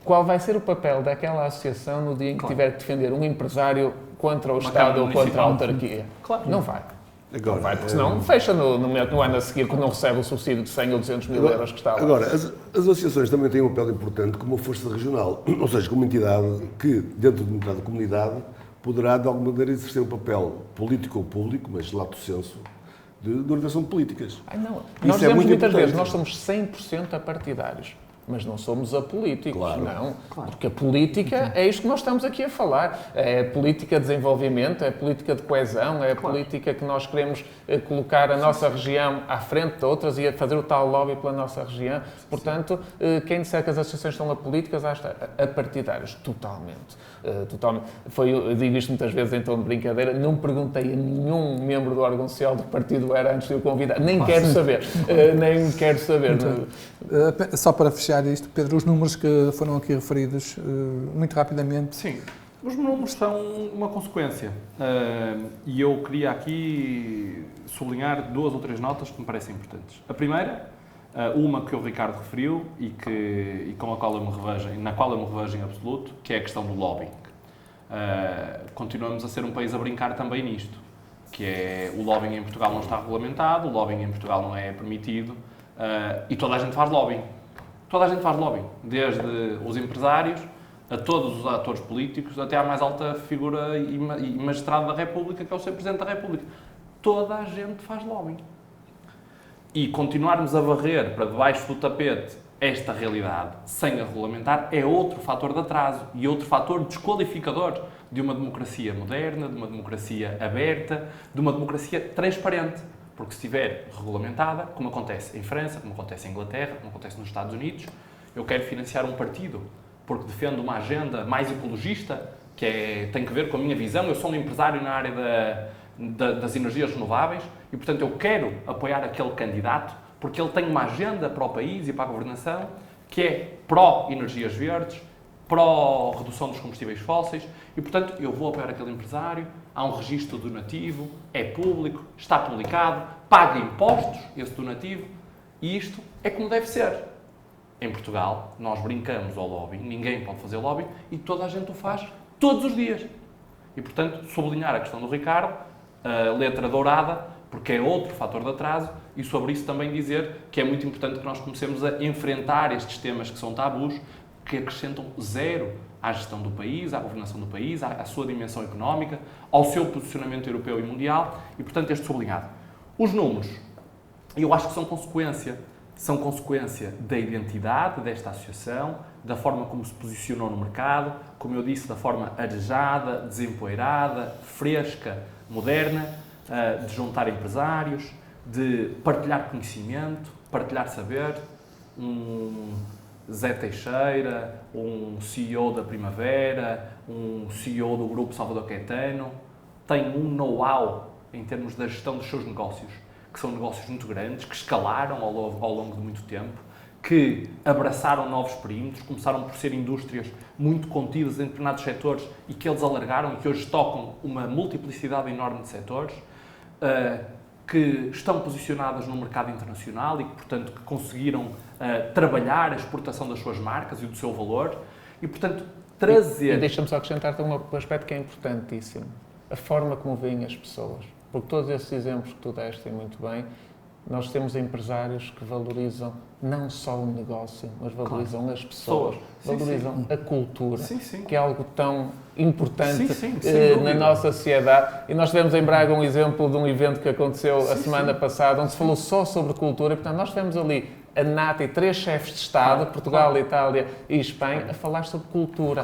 qual vai ser o papel daquela associação no dia em que tiver que defender um empresário contra o Estado ou contra a autarquia? Claro. Não vai. Agora, Não vai, porque senão fecha no ano a seguir, quando não recebe o subsídio de 100 ou 200 mil euros que está lá. Agora, as associações também têm um papel importante como uma força regional, ou seja, como uma entidade que, dentro de uma determinada comunidade, poderá, de alguma maneira, exercer um papel político ou público, mas lato sensu, de organização de políticas. Não. Nós dizemos muitas vezes, nós somos 100% apartidários. Mas não somos apolíticos, não. Porque a política é isto que nós estamos aqui a falar. É a política de desenvolvimento, é a política de coesão, é a política que nós queremos colocar a nossa região à frente de outras e a fazer o tal lobby pela nossa região. Portanto, quem disser que as associações são apolíticas, apartidários, totalmente. Eu digo isto muitas vezes em tom de brincadeira, não perguntei a nenhum membro do órgão social do que partido era antes de o convidar. Nem quero saber. Nem quero saber. Só para fechar isto, Pedro, os números que foram aqui referidos, muito rapidamente. Sim, os números são uma consequência. E eu queria aqui sublinhar 2 ou 3 notas que me parecem importantes. A primeira, uma que o Ricardo referiu e com a qual eu me revejo, na qual eu me revejo em absoluto, que é a questão do lobbying. Continuamos a ser um país a brincar também nisto, que é o lobbying em Portugal não está regulamentado, o lobbying em Portugal não é permitido, e toda a gente faz lobbying. Toda a gente faz lobbying, desde os empresários, a todos os atores políticos, até à mais alta figura e magistrado da República, que é o Sr. Presidente da República. Toda a gente faz lobbying. E continuarmos a varrer para debaixo do tapete esta realidade sem a regulamentar é outro fator de atraso e outro fator desqualificador de uma democracia moderna, de uma democracia aberta, de uma democracia transparente. Porque se estiver regulamentada, como acontece em França, como acontece em Inglaterra, como acontece nos Estados Unidos, eu quero financiar um partido porque defendo uma agenda mais ecologista, que tem que ver com a minha visão. Eu sou um empresário na área das energias renováveis e, portanto, eu quero apoiar aquele candidato porque ele tem uma agenda para o país e para a governação que é pró-energias verdes, pró-redução dos combustíveis fósseis e, portanto, eu vou apoiar aquele empresário. Há um registro donativo, é público, está publicado, paga impostos, esse donativo, e isto é como deve ser. Em Portugal, nós brincamos ao lobbying, ninguém pode fazer lobbying, e toda a gente o faz todos os dias. E, portanto, sublinhar a questão do Ricardo, a letra dourada, porque é outro fator de atraso, e sobre isso também dizer que é muito importante que nós comecemos a enfrentar estes temas que são tabus, que acrescentam zero à gestão do país, à governação do país, à sua dimensão económica, ao seu posicionamento europeu e mundial, e, portanto, este sublinhado. Os números, eu acho que são consequência da identidade desta associação, da forma como se posicionou no mercado, como eu disse, da forma arejada, desempoeirada, fresca, moderna, de juntar empresários, de partilhar conhecimento, partilhar saber. Zé Teixeira, um CEO da Primavera, um CEO do Grupo Salvador Caetano, tem um know-how em termos da gestão dos seus negócios, que são negócios muito grandes, que escalaram ao longo de muito tempo, que abraçaram novos perímetros, começaram por ser indústrias muito contidas em determinados setores e que eles alargaram e que hoje tocam uma multiplicidade enorme de setores, que estão posicionadas no mercado internacional e que, portanto, que conseguiram trabalhar a exportação das suas marcas e do seu valor e, portanto, trazer... E deixa-me só acrescentar-te um aspecto que é importantíssimo. A forma como veem as pessoas. Porque todos esses exemplos que tu deste muito bem, nós temos empresários que valorizam não só o negócio, mas valorizam as pessoas, valorizam a cultura, que é algo tão importante na nossa sociedade. E nós tivemos em Braga um exemplo de um evento que aconteceu a semana passada, onde se falou só sobre cultura. Portanto, nós tivemos ali a NATO e 3 chefes de Estado, Portugal, Itália e Espanha, a falar sobre cultura.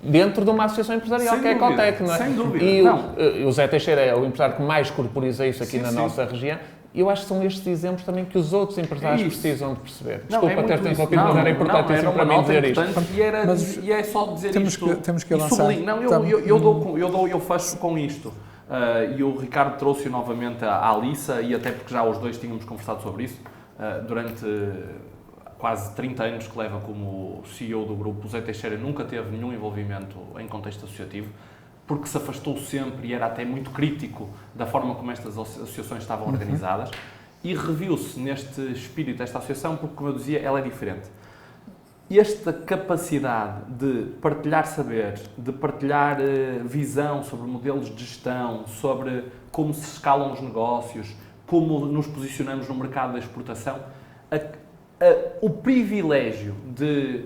Dentro de uma associação empresarial, que é a Ecotec, não é? Sem dúvida. E o Zé Teixeira é o empresário que mais corporiza isso aqui na nossa região. E eu acho que são estes exemplos também que os outros empresários precisam de perceber. Desculpa ter-te interrompido, mas era importantíssimo para mim dizer isto. E é só dizer temos que avançar. Eu fecho com isto. E o Ricardo trouxe novamente à Alissa, e até porque já os dois tínhamos conversado sobre isso, durante quase 30 anos que leva como CEO do grupo, o Zé Teixeira nunca teve nenhum envolvimento em contexto associativo. porque se afastou sempre e era até muito crítico da forma como estas associações estavam organizadas, e reviu-se neste espírito desta associação porque, como eu dizia, ela é diferente. Esta capacidade de partilhar saberes, de partilhar visão sobre modelos de gestão, sobre como se escalam os negócios, como nos posicionamos no mercado da exportação, o privilégio de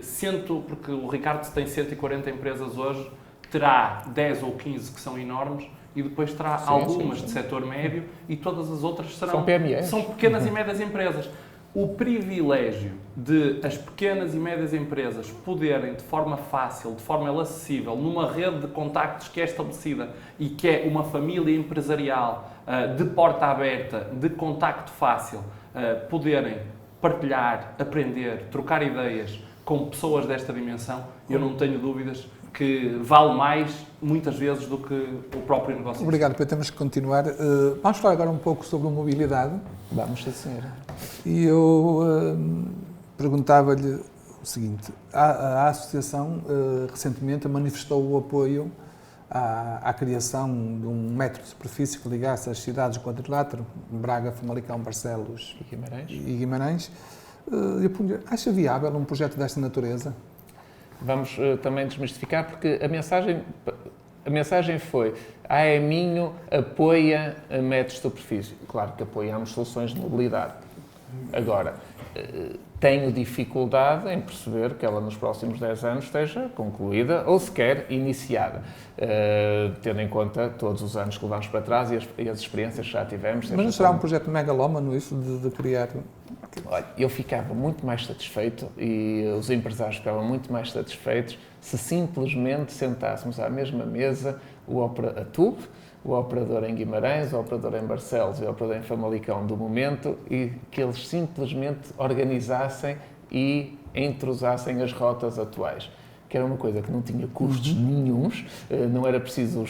porque o Ricardo tem 140 empresas hoje, terá 10 ou 15 que são enormes e depois terá algumas de setor médio e todas as outras são PMEs. São pequenas e médias empresas. O privilégio de as pequenas e médias empresas poderem, de forma fácil, de forma acessível, numa rede de contactos que é estabelecida e que é uma família empresarial de porta aberta, de contacto fácil, poderem partilhar, aprender, trocar ideias com pessoas desta dimensão, eu não tenho dúvidas que vale mais, muitas vezes, do que o próprio negócio. Obrigado, Pedro. Temos que continuar. Vamos falar agora um pouco sobre mobilidade. Vamos, sim, senhora. E eu perguntava-lhe o seguinte. A Associação recentemente manifestou o apoio à criação de um metro de superfície que ligasse as cidades do quadrilátero, Braga, Famalicão, Barcelos e Guimarães. Eu pergunto, acha viável um projeto desta natureza? Vamos também desmistificar, porque a mensagem foi: a AEMinho apoia metros de superfície. Claro que apoiamos soluções de mobilidade. Agora, tenho dificuldade em perceber que ela nos próximos 10 anos esteja concluída ou sequer iniciada, tendo em conta todos os anos que levamos para trás e as experiências que já tivemos. Mas não será um projeto megalómano isso de criar... Olha, eu ficava muito mais satisfeito e os empresários ficavam muito mais satisfeitos se simplesmente sentássemos à mesma mesa a TUB, o operador em Guimarães, o operador em Barcelos e o operador em Famalicão do momento, e que eles simplesmente organizassem e entrosassem as rotas atuais, que era uma coisa que não tinha custos nenhuns, não era preciso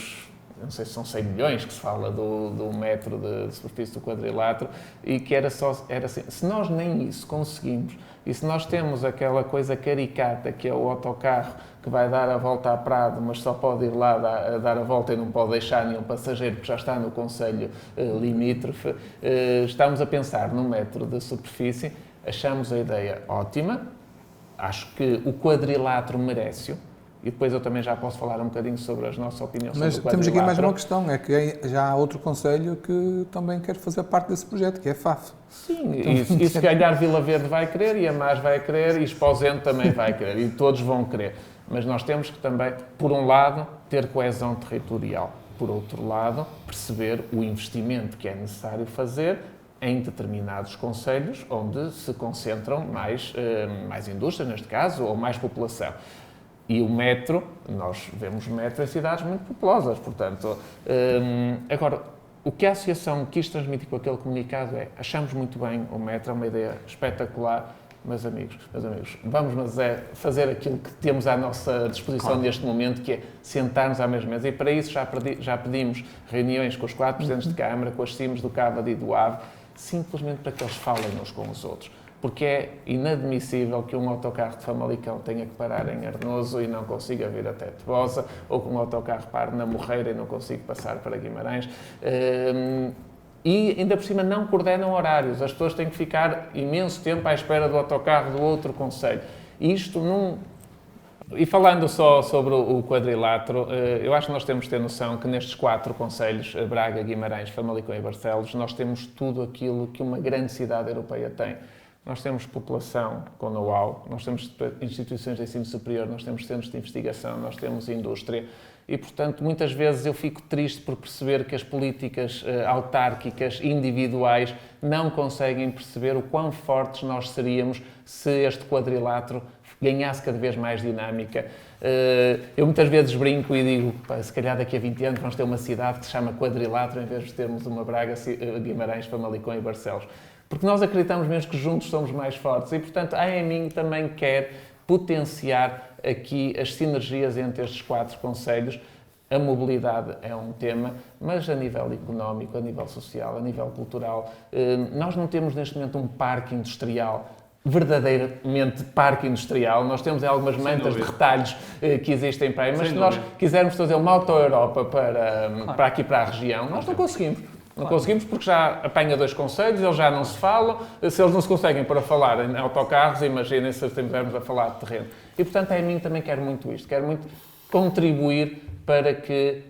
não sei se são 100 milhões que se fala do metro de superfície do quadrilátero, e que era assim. Se nós nem isso conseguimos, e se nós temos aquela coisa caricata que é o autocarro que vai dar a volta à Prado, mas só pode ir lá dar a volta e não pode deixar nenhum passageiro porque já está no concelho limítrofe, estamos a pensar num metro de superfície, achamos a ideia ótima, acho que o quadrilátero merece-o. E depois eu também já posso falar um bocadinho sobre as nossas opiniões sobre o quadrilátero. Mas temos aqui mais uma questão, é que já há outro concelho que também quer fazer parte desse projeto, que é FAF. Sim, e se calhar Vila Verde vai querer, e a Mas vai querer, e Esposende também vai querer, e todos vão querer. Mas nós temos que também, por um lado, ter coesão territorial. Por outro lado, perceber o investimento que é necessário fazer em determinados concelhos onde se concentram mais indústria, neste caso, ou mais população. E o metro, nós vemos metro em cidades muito populosas, portanto... Agora, o que a Associação quis transmitir com aquele comunicado é: achamos muito bem o metro, é uma ideia espetacular, meus amigos, vamos fazer aquilo que temos à nossa disposição neste momento, que é sentar-nos à mesma mesa. E para isso já pedimos reuniões com os 4 presidentes de Câmara, com as CIMs do CAVAD e do AVE, simplesmente para que eles falem uns com os outros. Porque é inadmissível que um autocarro de Famalicão tenha que parar em Arnoso e não consiga vir até Tebosa, ou que um autocarro pare na Morreira e não consiga passar para Guimarães. E ainda por cima não coordenam horários. As pessoas têm que ficar imenso tempo à espera do autocarro do outro concelho. Isto não... E falando só sobre o quadrilátero, eu acho que nós temos de ter noção que nestes 4 concelhos, Braga, Guimarães, Famalicão e Barcelos, nós temos tudo aquilo que uma grande cidade europeia tem. Nós temos população com know-how, nós temos instituições de ensino superior, nós temos centros de investigação, nós temos indústria e, portanto, muitas vezes eu fico triste por perceber que as políticas autárquicas individuais não conseguem perceber o quão fortes nós seríamos se este quadrilátero ganhasse cada vez mais dinâmica. Eu muitas vezes brinco e digo, se calhar daqui a 20 anos vamos ter uma cidade que se chama Quadrilátero em vez de termos uma Braga, Guimarães, Famalicão e Barcelos. Porque nós acreditamos mesmo que juntos somos mais fortes e, portanto, a AEMinho também quer potenciar aqui as sinergias entre estes 4 concelhos. A mobilidade é um tema, mas a nível económico, a nível social, a nível cultural, nós não temos neste momento um parque industrial verdadeiramente parque industrial. Nós temos algumas mantas de retalhos que existem para aí, mas se nós quisermos fazer uma auto-Europa para aqui, para a região, nós não conseguimos. Não conseguimos porque já apanha 2 concelhos, eles já não se falam. Se eles não se conseguem para falar em autocarros, imaginem se estivermos a falar de terreno. E, portanto, a mim também quero muito isto. Quero muito contribuir para que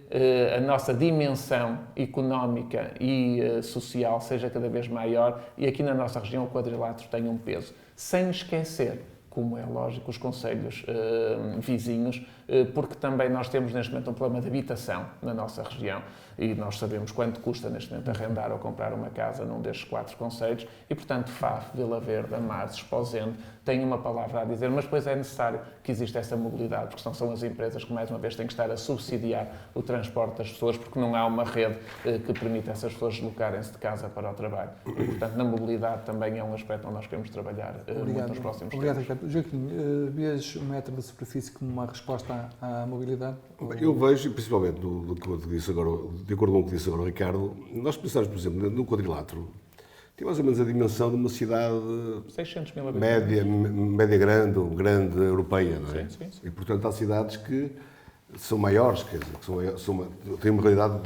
a nossa dimensão económica e social seja cada vez maior e aqui na nossa região o quadrilátero tenha um peso. Sem esquecer, como é lógico, os concelhos vizinhos, porque também nós temos neste momento um problema de habitação na nossa região e nós sabemos quanto custa neste momento arrendar ou comprar uma casa num destes 4 concelhos e, portanto, Faf, Vila Verde, Amares, Esposende, têm uma palavra a dizer, mas depois é necessário que exista essa mobilidade, porque senão são as empresas que, mais uma vez, têm que estar a subsidiar o transporte das pessoas, porque não há uma rede que permita essas pessoas deslocarem-se de casa para o trabalho. E, portanto, na mobilidade também é um aspecto onde nós queremos trabalhar muito nos próximos tempos. Obrigado, Ricardo. Joaquim, vês o metro da superfície como uma resposta à mobilidade? Eu vejo, principalmente do que eu disse agora, de acordo com o que disse agora o Ricardo, nós pensamos, por exemplo, no quadrilátero, tem mais ou menos a dimensão de uma cidade 600 mil habitantes. média grande ou grande europeia, não é? Sim. E, portanto, há cidades que são maiores, quer dizer, têm uma realidade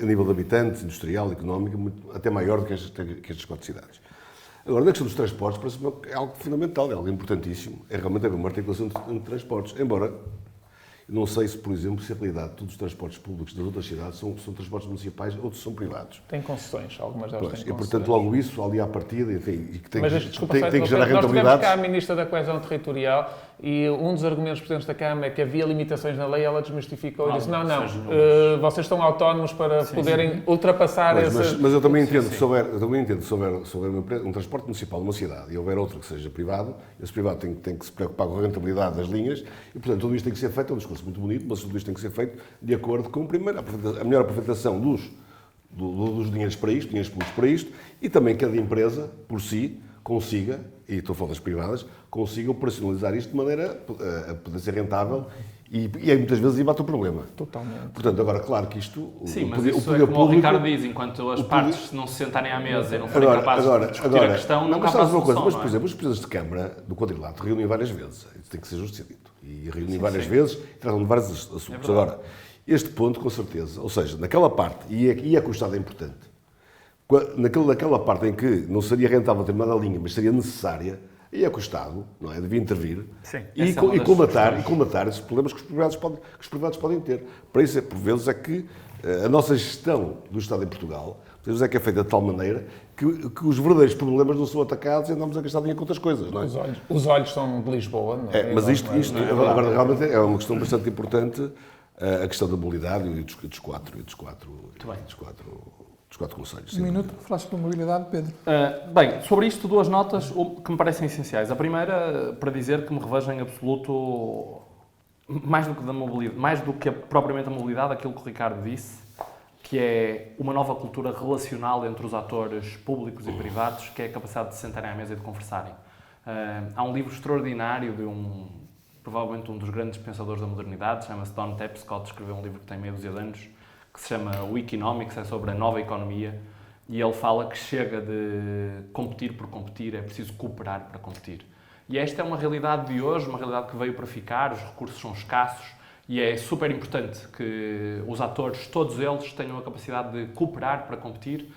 a nível de habitantes, industrial, económica, até maior do que estas 4 cidades. Agora, na questão dos transportes, parece-me que é algo fundamental, é algo importantíssimo. É realmente haver uma articulação entre transportes. Embora, não sei se, por exemplo, se a realidade de todos os transportes públicos das outras cidades são transportes municipais, outros são privados. Tem concessões, algumas delas têm concessões. E, portanto, logo isso, ali à partida, enfim, e que tem Mas, que desculpa, gerar rentabilidades. Nós tivemos cá a Ministra da Coesão Territorial e um dos argumentos presentes da Câmara é que havia limitações na lei, ela desmistificou e disse, não, vocês estão autónomos para poderem ultrapassar essas... Mas eu também entendo que se houver um transporte municipal numa cidade e houver outro que seja privado, esse privado tem que se preocupar com a rentabilidade das linhas e, portanto, tudo isto tem que ser feito, é um discurso muito bonito, mas tudo isto tem que ser feito de acordo com, primeiro, a melhor aproveitação dos dinheiros para isto, dinheiros públicos para isto, e também cada empresa, por si, consiga, e estou a falar das privadas, consiga operacionalizar isto de maneira a poder ser rentável e muitas vezes bate o problema. Totalmente. Portanto, agora, claro que isto... Sim, mas isso é como o Ricardo diz, enquanto as partes não se sentarem à mesa e não forem capazes de discutir a questão, nunca há solução. Mas, por exemplo, os presidentes de Câmara do quadrilátero reúnem várias vezes, isso tem que ser justo dito, e reúnem várias vezes e tratam de vários assuntos. Agora, este ponto, com certeza, ou seja, naquela parte, e é que o Estado é importante, naquela parte em que não seria rentável ter uma linha, mas seria necessária, aí é que o Estado, não é, devia intervir e combatar esses problemas que os privados podem ter. Para isso, por vezes, é que a nossa gestão do Estado em Portugal, por vezes, é que é feita de tal maneira que os verdadeiros problemas não são atacados e andamos a gastar dinheiro com outras coisas, não é? Os olhos são de Lisboa, não é? Mas isto agora, realmente é uma questão bastante importante, a questão da mobilidade e dos quatro conselhos. Um minuto, falaste da mobilidade, Pedro. Bem, sobre isto, 2 notas que me parecem essenciais. A primeira, para dizer que me revejo em absoluto, mais do que propriamente a mobilidade, aquilo que o Ricardo disse, que é uma nova cultura relacional entre os atores públicos e privados, que é a capacidade de se sentarem à mesa e de conversarem. Há um livro extraordinário de provavelmente um dos grandes pensadores da modernidade, chama-se Don Tapscott, escreveu um livro que tem meia dúzia de anos, que se chama O Economics, é sobre a nova economia, e ele fala que chega de competir por competir, é preciso cooperar para competir. E esta é uma realidade de hoje, uma realidade que veio para ficar, os recursos são escassos, e é super importante que os atores, todos eles, tenham a capacidade de cooperar para competir,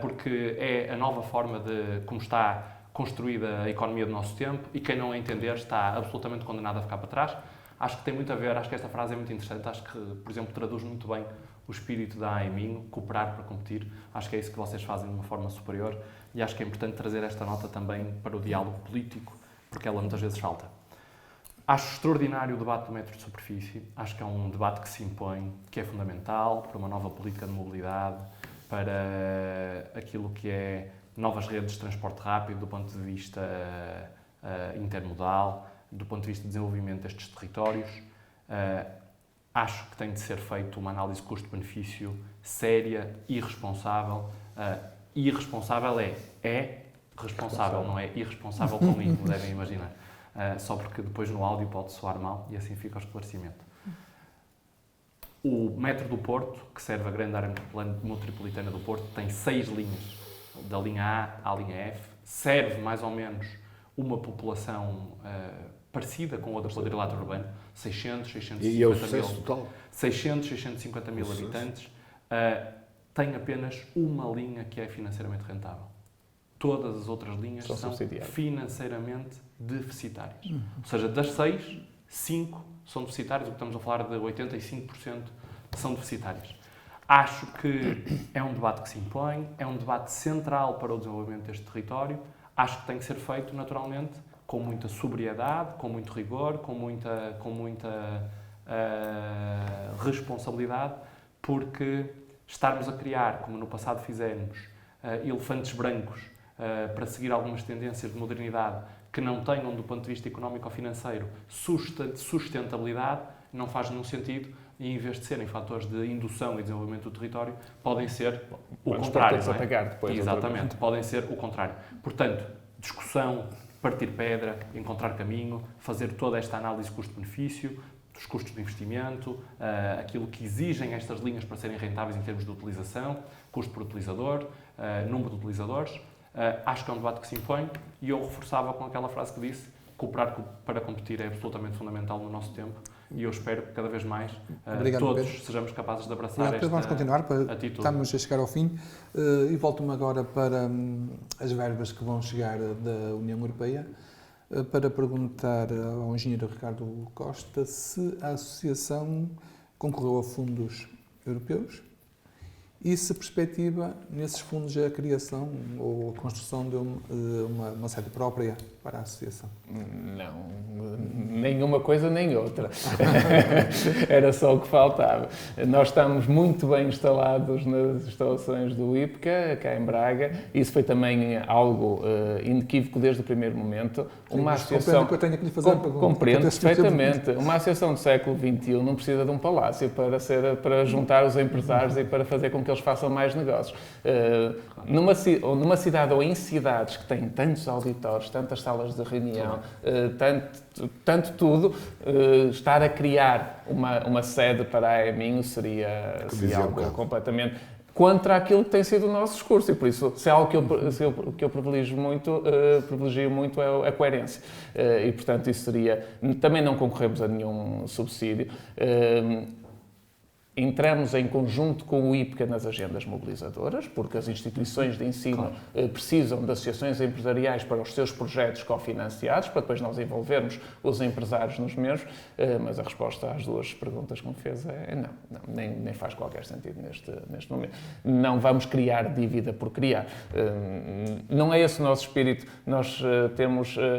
porque é a nova forma de como está construída a economia do nosso tempo, e quem não a entender está absolutamente condenado a ficar para trás. Acho que tem muito a ver, acho que esta frase é muito interessante, acho que, por exemplo, traduz muito bem o espírito da AEMIN, cooperar para competir. Acho que é isso que vocês fazem de uma forma superior e acho que é importante trazer esta nota também para o diálogo político, porque ela muitas vezes falta. Acho extraordinário o debate do metro de superfície, acho que é um debate que se impõe, que é fundamental para uma nova política de mobilidade, para aquilo que é novas redes de transporte rápido do ponto de vista intermodal, do ponto de vista de desenvolvimento destes territórios. Acho que tem de ser feita uma análise custo-benefício séria e responsável. Irresponsável é responsável, não é irresponsável comigo, como devem imaginar. Só porque depois no áudio pode soar mal e assim fica o esclarecimento. O metro do Porto, que serve a grande área metropolitana do Porto, tem 6 linhas, da linha A à linha F, serve mais ou menos uma população parecida com a do quadrilátero urbano, 650 E é o mil. sucesso total. 650 mil habitantes, tem apenas uma linha que é financeiramente rentável. Todas as outras linhas são financeiramente deficitárias. Ou seja, das 6, 5 são deficitárias, o que estamos a falar de 85% são deficitárias. Acho que é um debate que se impõe, é um debate central para o desenvolvimento deste território. Acho que tem que ser feito, naturalmente, com muita sobriedade, com muito rigor, com muita responsabilidade, porque estarmos a criar, como no passado fizemos, elefantes brancos para seguir algumas tendências de modernidade que não tenham, do ponto de vista económico ou financeiro, sustentabilidade, não faz nenhum sentido, e em vez de serem fatores de indução e desenvolvimento do território, podem ser o contrário. Não é? Depois, exatamente, podem ser o contrário. Portanto, discussão, partir pedra, encontrar caminho, fazer toda esta análise custo-benefício, dos custos de investimento, aquilo que exigem estas linhas para serem rentáveis em termos de utilização, custo por utilizador, número de utilizadores. Acho que é um debate que se impõe e eu reforçava com aquela frase que disse: cooperar para competir é absolutamente fundamental no nosso tempo e eu espero que cada vez mais todos sejamos capazes de abraçar esta vamos continuar, atitude. Estamos a chegar ao fim e volto-me agora para as verbas que vão chegar da União Europeia para perguntar ao engenheiro Ricardo Costa se a associação concorreu a fundos europeus e se perspectiva nesses fundos a criação ou a construção de uma sede própria para a associação. Não, nenhuma coisa nem outra. Era só o que faltava. Nós estamos muito bem instalados nas instalações do IPCA, cá em Braga. Isso foi também algo inequívoco desde o primeiro momento. Uma associação... que eu tenho que lhe fazer a pergunta. Compreendo perfeitamente. Uma associação do século XXI não precisa de um palácio para juntar os empresários e para fazer com que eles façam mais negócios. Numa cidade ou em cidades que têm tantos auditórios, tantas salas de reunião, tanto tudo, estar a criar uma sede para a EMINHO seria algo completamente contra aquilo que tem sido o nosso discurso e por isso, se é algo que eu privilegio muito é a coerência e portanto isso seria, também não concorremos a nenhum subsídio. Entramos em conjunto com o IPCA nas agendas mobilizadoras, porque as instituições de ensino precisam de associações empresariais para os seus projetos cofinanciados, para depois nós envolvermos os empresários nos mesmos, mas a resposta às duas perguntas que me fez é não, nem faz qualquer sentido neste momento. Não vamos criar dívida por criar. Não é esse o nosso espírito.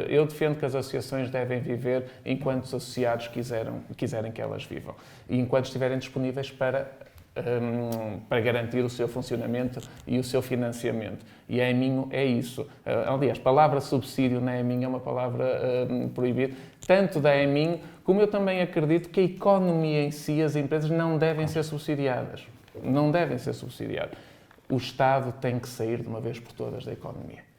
Eu defendo que as associações devem viver enquanto os associados quiserem que elas vivam e enquanto estiverem disponíveis para garantir o seu funcionamento e o seu financiamento. E a EMINHO é isso. Aliás, a palavra subsídio na EMINHO é uma palavra proibida, tanto da EMINHO, como eu também acredito que a economia em si, as empresas, não devem ser subsidiadas. Não devem ser subsidiadas. O Estado tem que sair de uma vez por todas da economia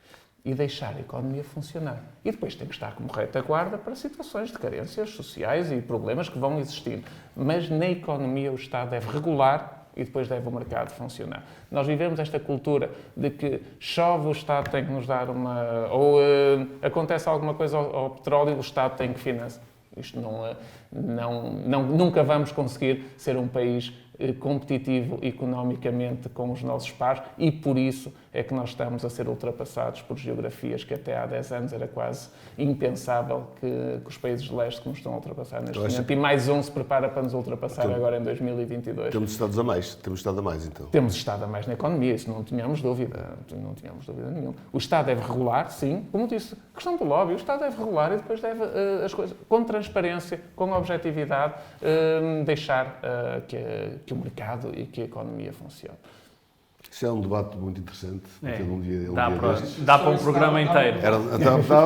e deixar a economia funcionar. E depois tem que estar como retaguarda para situações de carências sociais e problemas que vão existir. Mas na economia o Estado deve regular e depois deve o mercado funcionar. Nós vivemos esta cultura de que chove, o Estado tem que nos dar acontece alguma coisa ao petróleo, o Estado tem que financiar. Isto nunca vamos conseguir ser um país competitivo economicamente com os nossos pares e por isso é que nós estamos a ser ultrapassados por geografias que até há 10 anos era quase impensável que os países de leste nos estão a ultrapassar neste momento e mais um se prepara para nos ultrapassar agora em 2022. Temos estado a mais então. Temos estado a mais na economia, isso não tínhamos dúvida nenhuma. O Estado deve regular, sim, como disse, questão do lobby, o Estado deve regular e depois deve as coisas com transparência, com objetividade, deixar que o mercado e que a economia funcione. Isso é um debate muito interessante. Dá para um programa inteiro.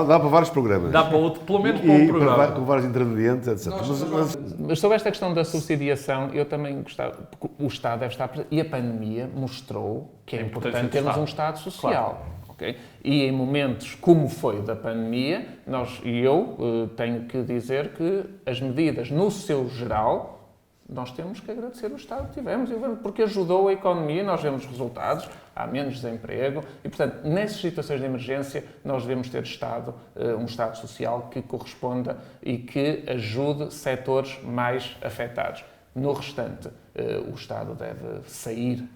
Dá para vários programas. Dá para pelo menos para um programa. Com vários intervenientes, etc. Mas sobre esta questão da subsidiação, eu também gostava, porque o Estado deve estar presente, e a pandemia mostrou que é importante termos um Estado social. Claro. Okay? E em momentos como foi da pandemia, eu tenho que dizer que as medidas, no seu geral, nós temos que agradecer o estado que tivemos, porque ajudou a economia, nós vemos resultados, há menos desemprego e, portanto, nessas situações de emergência, nós devemos ter um Estado social que corresponda e que ajude setores mais afetados. No restante, o Estado deve sair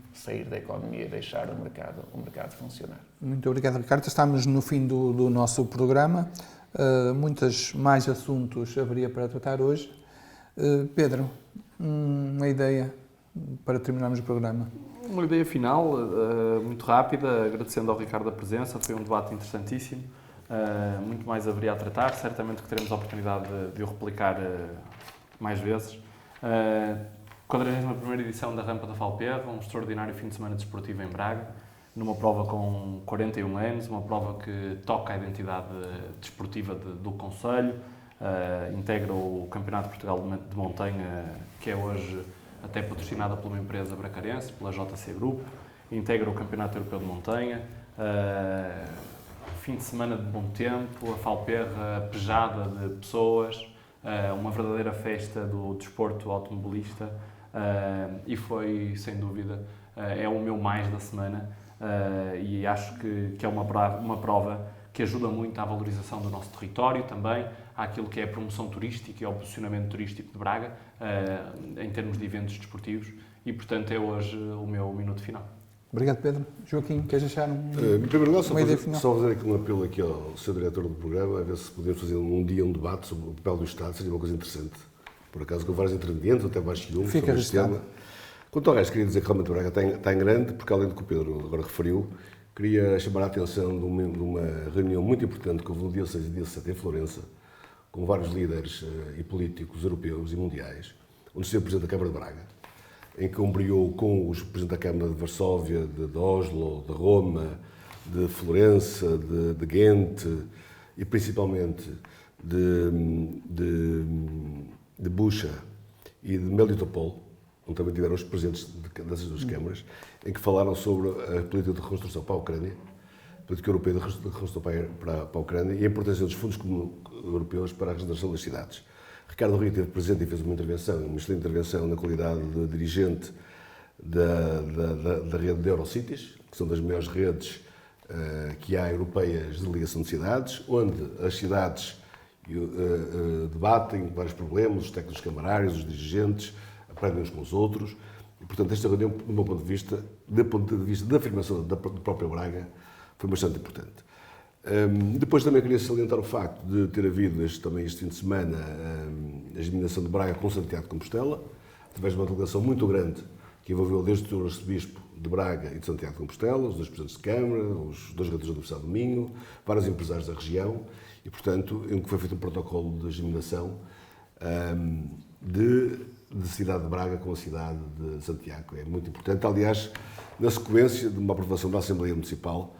da economia e deixar o mercado funcionar. Muito obrigado, Ricardo. Estamos no fim do nosso programa. Muitos mais assuntos haveria para tratar hoje. Pedro, uma ideia para terminarmos o programa? Uma ideia final, muito rápida, agradecendo ao Ricardo a presença, foi um debate interessantíssimo, muito mais haveria a tratar, certamente que teremos a oportunidade de o replicar mais vezes. 41ª edição da Rampa da Falperra, um extraordinário fim de semana desportivo em Braga, numa prova com 41 anos, uma prova que toca a identidade desportiva do concelho, integra o Campeonato de Portugal de Montanha, que é hoje até patrocinada por uma empresa bracarense, pela JC Group, integra o Campeonato Europeu de Montanha, fim de semana de bom tempo, a Falperra pejada de pessoas, uma verdadeira festa do desporto automobilista, e foi, sem dúvida, é o meu mais da semana, e acho que é uma prova que ajuda muito à valorização do nosso território também, àquilo que é a promoção turística e ao posicionamento turístico de Braga, em termos de eventos desportivos, e portanto é hoje o meu minuto final. Obrigado, Pedro. Joaquim, queres deixar em primeiro lugar, uma ideia final? Só fazer aqui um apelo aqui ao Sr. Diretor do programa, a ver se podemos fazer um dia um debate sobre o papel do Estado, seria uma coisa interessante. Por acaso, com vários intervenientes, até mais que um, Fica registrado. Quanto ao resto, queria dizer que realmente o Braga está em grande, porque além do que o Pedro agora referiu, queria chamar a atenção de uma reunião muito importante que houve no dia 6 e dia 7 em Florença, com vários líderes e políticos europeus e mundiais, onde esteve o Presidente da Câmara de Braga, em que ombreou com os Presidentes da Câmara de Varsóvia, de Oslo, de Roma, de Florença, de Ghent e principalmente de Bucha e de Melitopol, onde também tiveram os presidentes dessas duas câmaras, em que falaram sobre a política de reconstrução para a Ucrânia, a política europeia de reconstrução para a Ucrânia e a importância dos fundos europeus para a regeneração das cidades. Ricardo Rio esteve presente e fez uma excelente intervenção na qualidade de dirigente da rede de Eurocities, que são das maiores redes que há europeias de ligação de cidades, onde as cidades debatem vários problemas, os técnicos camarários, os dirigentes, aprendem uns com os outros, e portanto esta reunião, do meu ponto de vista da afirmação do próprio Braga, foi bastante importante. Depois também queria salientar o facto de ter havido este fim de semana a eliminação de Braga com Santiago de Compostela, através de uma delegação muito grande que envolveu desde o arcebispo de Braga e de Santiago de Compostela, os dois presidentes de Câmara, os dois reitores da Universidade do Minho, vários empresários da região e, portanto, em que foi feito um protocolo de eliminação de cidade de Braga com a cidade de Santiago. É muito importante, aliás, na sequência de uma aprovação da Assembleia Municipal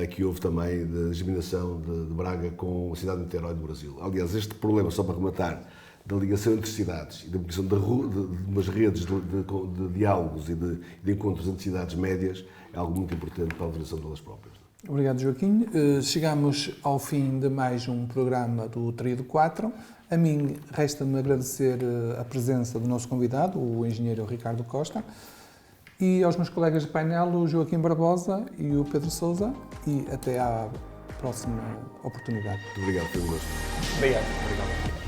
que houve também de eliminação de Braga com a cidade de Niterói do Brasil. Aliás, este problema, só para rematar, da ligação entre cidades e da criação de umas redes de diálogos e de encontros entre cidades médias é algo muito importante para a valorização delas próprias. Obrigado, Joaquim. Chegamos ao fim de mais um programa do Tríade 4. A mim resta-me agradecer a presença do nosso convidado, o engenheiro Ricardo Costa, e aos meus colegas de painel, o Joaquim Barbosa e o Pedro Sousa, e até à próxima oportunidade. Muito obrigado, Pedro. Obrigado.